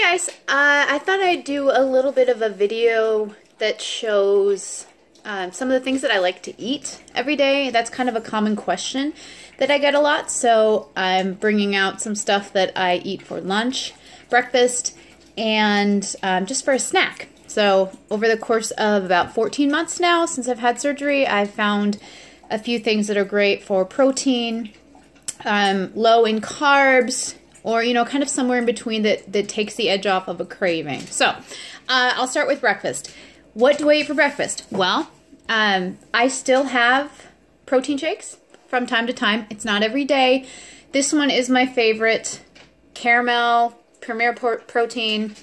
Hi guys, I thought I'd do a little bit of a video that shows some of the things that I like to eat every day. That's kind of a common question that I get a lot, so I'm bringing out some stuff that I eat for lunch, breakfast, and just for a snack. So over the course of about 14 months now since I've had surgery, I've found a few things that are great for protein, low in carbs, or, you know, kind of somewhere in between that takes the edge off of a craving. So, I'll start with breakfast. What do I eat for breakfast? Well, I still have protein shakes from time to time. It's not every day. This one is my favorite. Caramel, Premier Protein.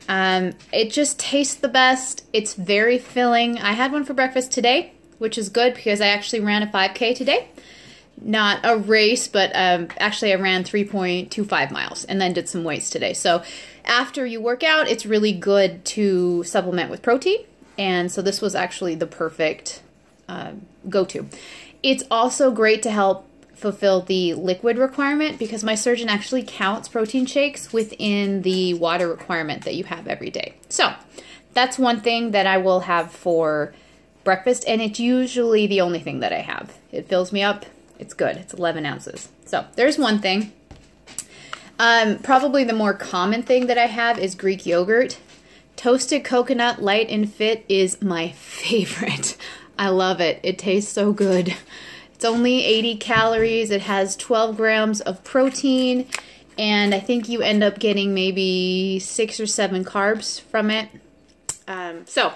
It just tastes the best. It's very filling. I had one for breakfast today, which is good because I actually ran a 5K today. Not a race, but actually I ran 3.25 miles and then did some weights today. So after you work out, it's really good to supplement with protein. And so this was actually the perfect go-to. It's also great to help fulfill the liquid requirement because my surgeon actually counts protein shakes within the water requirement that you have every day. So that's one thing that I will have for breakfast, and it's usually the only thing that I have. It fills me up. It's good. It's 11 ounces. So there's one thing. Probably the more common thing that I have is Greek yogurt. Toasted coconut light and fit is my favorite. I love it. It tastes so good. It's only 80 calories. It has 12 grams of protein, and I think you end up getting maybe 6 or 7 carbs from it. So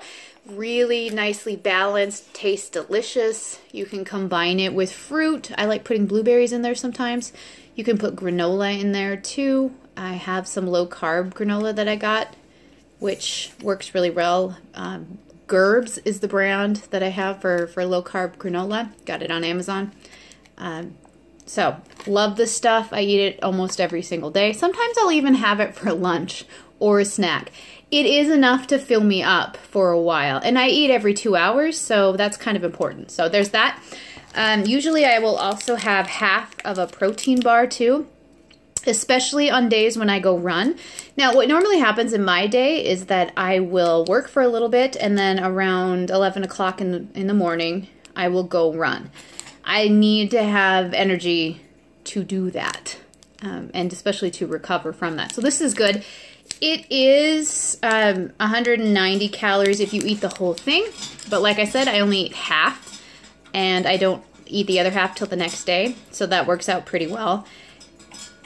really nicely balanced, tastes delicious. You can combine it with fruit. I like putting blueberries in there sometimes. You can put granola in there too. I have some low carb granola that I got, which works really well. Gerbs is the brand that I have for low carb granola. Got it on Amazon. So love this stuff. I eat it almost every single day. Sometimes I'll even have it for lunch or a snack. It is enough to fill me up for a while. And I eat every 2 hours, so that's kind of important. So there's that. Usually I will also have half of a protein bar too, especially on days when I go run. Now, what normally happens in my day is that I will work for a little bit, and then around 11 o'clock in the morning, I will go run. I need to have energy to do that, and especially to recover from that. So this is good. It is 190 calories if you eat the whole thing, but like I said, I only eat half, and I don't eat the other half till the next day, so that works out pretty well.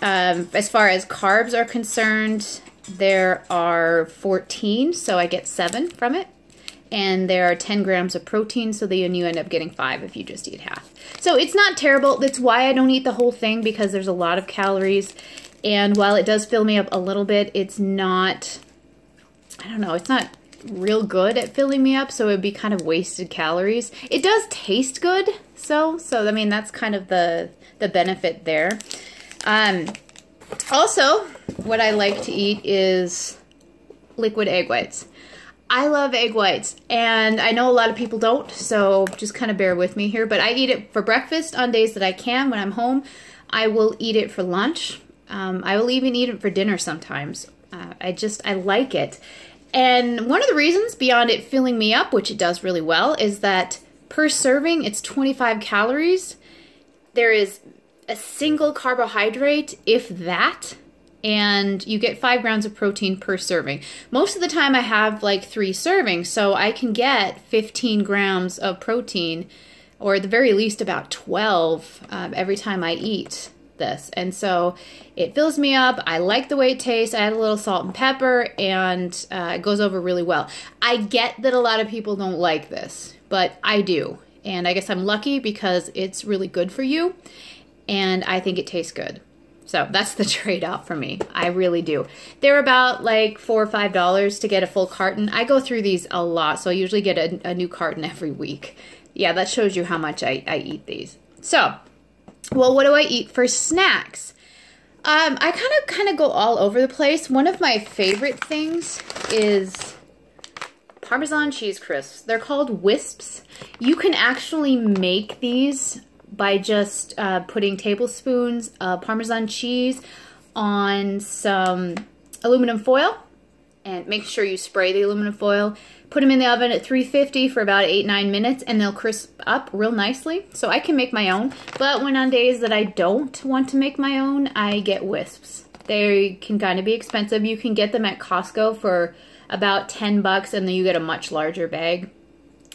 As far as carbs are concerned, there are 14, so I get 7 from it, and there are 10 grams of protein, so then you end up getting 5 if you just eat half. So it's not terrible. That's why I don't eat the whole thing, because there's a lot of calories. And while it does fill me up a little bit, it's not, I don't know, it's not real good at filling me up, so it would be kind of wasted calories. It does taste good, so I mean, that's kind of the benefit there. Also, what I like to eat is liquid egg whites. I love egg whites, and I know a lot of people don't, so just kind of bear with me here, but I eat it for breakfast on days that I can when I'm home. I will eat it for lunch. I will even eat it for dinner sometimes. I like it. And one of the reasons beyond it filling me up, which it does really well, is that per serving, it's 25 calories. There is a single carbohydrate, if that, and you get 5 grams of protein per serving. Most of the time I have like 3 servings, so I can get 15 grams of protein, or at the very least about 12 every time I eat this. And so it fills me up. I like the way it tastes. I add a little salt and pepper, and it goes over really well. I get that a lot of people don't like this, but I do. And I guess I'm lucky because it's really good for you, and I think it tastes good. So that's the trade-off for me. I really do. They're about like $4 or $5 to get a full carton. I go through these a lot, so I usually get a new carton every week. Yeah, that shows you how much I eat these. So, well, what do I eat for snacks? I kind of go all over the place. One of my favorite things is Parmesan cheese crisps. They're called Wisps. You can actually make these by just putting tablespoons of Parmesan cheese on some aluminum foil, and make sure you spray the aluminum foil. Put them in the oven at 350 for about 8-9 minutes, and they'll crisp up real nicely. So I can make my own, but when on days that I don't want to make my own, I get Wisps. They can kind of be expensive. You can get them at Costco for about 10 bucks, and then you get a much larger bag.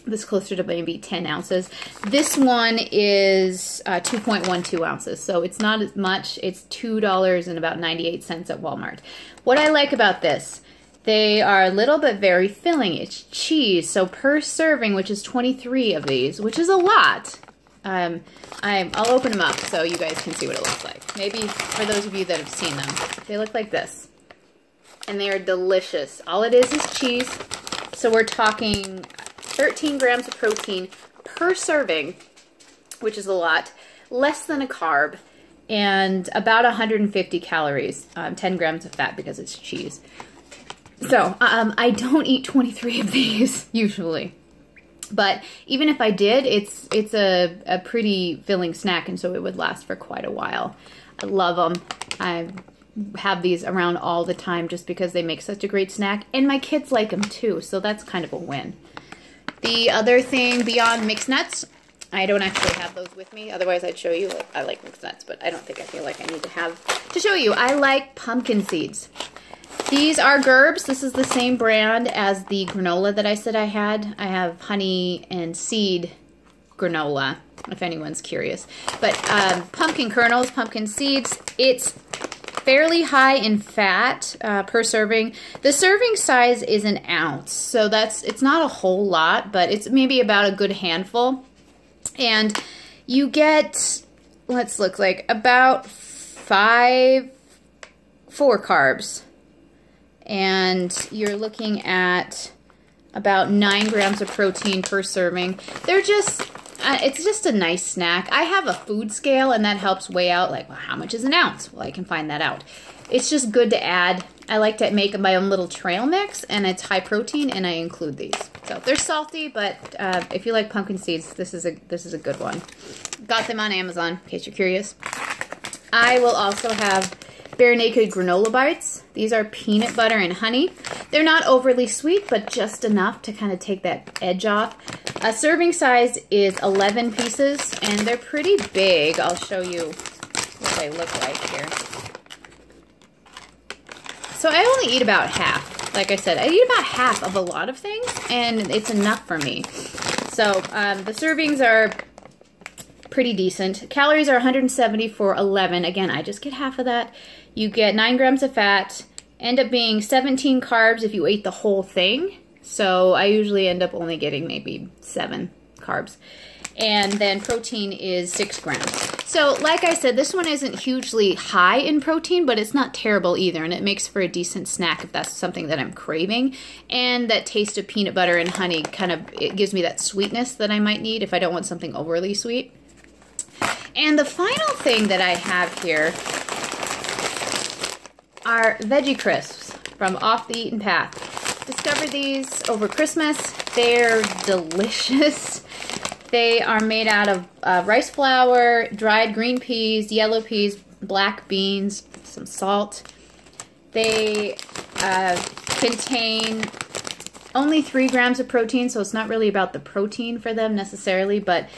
This is closer to maybe 10 ounces. This one is 2.12 ounces, so it's not as much. It's $2.98 at Walmart. What I like about this, they are little but very filling. It's cheese, so per serving, which is 23 of these, which is a lot. I'll open them up so you guys can see what it looks like. Maybe for those of you that have seen them. They look like this. And they are delicious. All it is cheese. So we're talking 13 grams of protein per serving, which is a lot. Less than a carb. And about 150 calories. 10 grams of fat because it's cheese. So, I don't eat 23 of these, usually. But even if I did, it's a pretty filling snack, and so it would last for quite a while. I love them. I have these around all the time just because they make such a great snack. And my kids like them too, so that's kind of a win. The other thing, Beyond Mixed Nuts. I don't actually have those with me, otherwise I'd show you. I like mixed nuts, but I don't think I feel like I need to show you. I like pumpkin seeds. These are Gerbs. This is the same brand as the granola that I said I had. I have honey and seed granola, if anyone's curious. But pumpkin kernels, pumpkin seeds, it's fairly high in fat per serving. The serving size is an ounce, so it's not a whole lot, but it's maybe about a good handful. And you get, let's look like, about 4 carbs. And you're looking at about 9 grams of protein per serving. They're just, it's just a nice snack. I have a food scale, and that helps weigh out, like, well, how much is an ounce? Well, I can find that out. It's just good to add. I like to make my own little trail mix, and it's high protein, and I include these. So they're salty, but if you like pumpkin seeds, this is a good one. Got them on Amazon, in case you're curious. I will also have Bare Naked Granola Bites. These are peanut butter and honey. They're not overly sweet, but just enough to kind of take that edge off. A serving size is 11 pieces, and they're pretty big. I'll show you what they look like here. So I only eat about half. Like I said, I eat about half of a lot of things, and it's enough for me. So the servings are pretty decent. Calories are 170 for 11. Again, I just get half of that. You get 9 grams of fat, end up being 17 carbs if you ate the whole thing. So I usually end up only getting maybe 7 carbs. And then protein is 6 grams. So like I said, this one isn't hugely high in protein, but it's not terrible either. And it makes for a decent snack if that's something that I'm craving. And that taste of peanut butter and honey it gives me that sweetness that I might need if I don't want something overly sweet. And the final thing that I have here are Veggie Crisps from Off the Eaten Path. Discovered these over Christmas. They're delicious. They are made out of rice flour, dried green peas, yellow peas, black beans, some salt. They contain only 3 grams of protein, so it's not really about the protein for them necessarily, but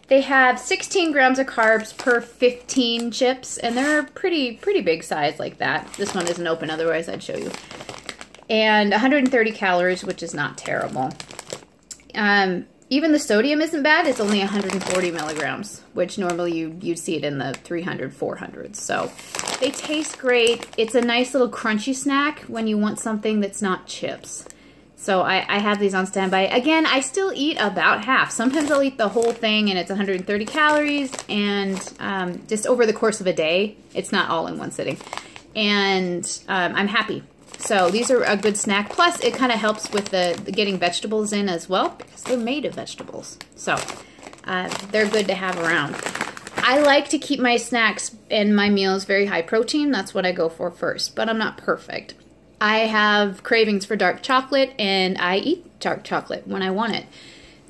they have 16 grams of carbs per 15 chips, and they're a pretty big size like that. This one isn't open, otherwise I'd show you. And 130 calories, which is not terrible. Even the sodium isn't bad. It's only 140 milligrams, which normally you'd see it in the 300, 400s. So they taste great. It's a nice little crunchy snack when you want something that's not chips. So I have these on standby. Again, I still eat about half. Sometimes I'll eat the whole thing and it's 130 calories, and just over the course of a day, it's not all in one sitting. And I'm happy. So these are a good snack. Plus, it kind of helps with the getting vegetables in as well, because they're made of vegetables. So they're good to have around. I like to keep my snacks and my meals very high protein. That's what I go for first, but I'm not perfect. I have cravings for dark chocolate, and I eat dark chocolate when I want it.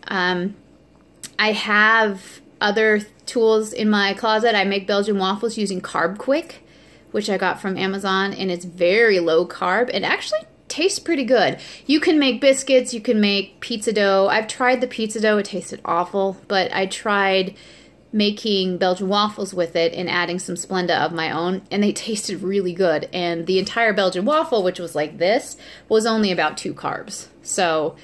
I have other tools in my closet. I make Belgian waffles using Carb Quick, which I got from Amazon, and it's very low carb and actually tastes pretty good. You can make biscuits, you can make pizza dough. I've tried the pizza dough, it tasted awful, but I tried making Belgian waffles with it and adding some Splenda of my own, and they tasted really good. And the entire Belgian waffle, which was like this, was only about 2 carbs. So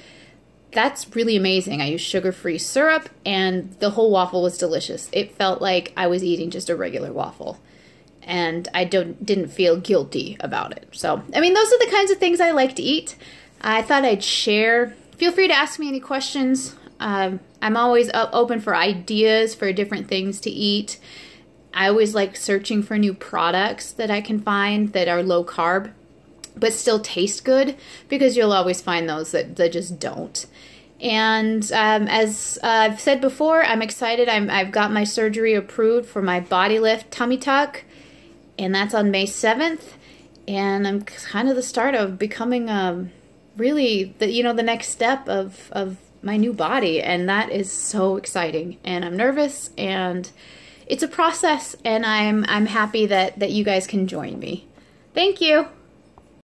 that's really amazing. I used sugar-free syrup, and the whole waffle was delicious. It felt like I was eating just a regular waffle, and I didn't feel guilty about it. So, I mean, those are the kinds of things I like to eat. I thought I'd share. Feel free to ask me any questions. I'm always open for ideas for different things to eat. I always like searching for new products that I can find that are low carb but still taste good, because you'll always find those that just don't. And as I've said before, I'm excited. I've got my surgery approved for my body lift tummy tuck, and that's on May 7th. And I'm kind of the start of becoming really the next step of my new body, and that is so exciting. And I'm nervous, and it's a process, and I'm happy that you guys can join me. Thank you.